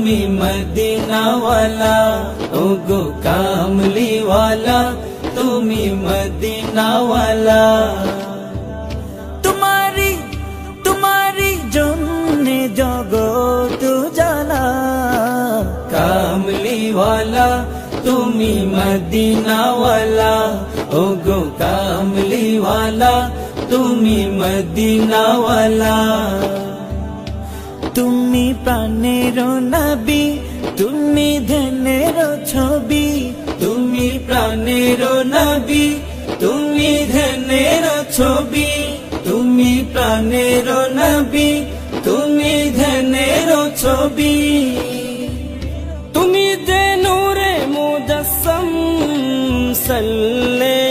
তুমি মদিনাওয়ালা, ওগো কামলিওয়ালা, তুমি মদিনাওয়ালা। তোমারি জন্যে জগৎ জানা, কামলিওয়ালা তুমি মদিনাওয়ালা, ওগো কামলিওয়ালা, তুমি মদিনাওয়ালা। তুমি প্রাণের নবী, তুমি ধ্যানের ছবি, তুমি প্রাণের নবী, তুমি ধ্যানের ছবি, তুমি প্রাণের নবী, তুমি ধ্যানের ছবি। তুমি যে নূরে মুজাসসাম, সাল্লে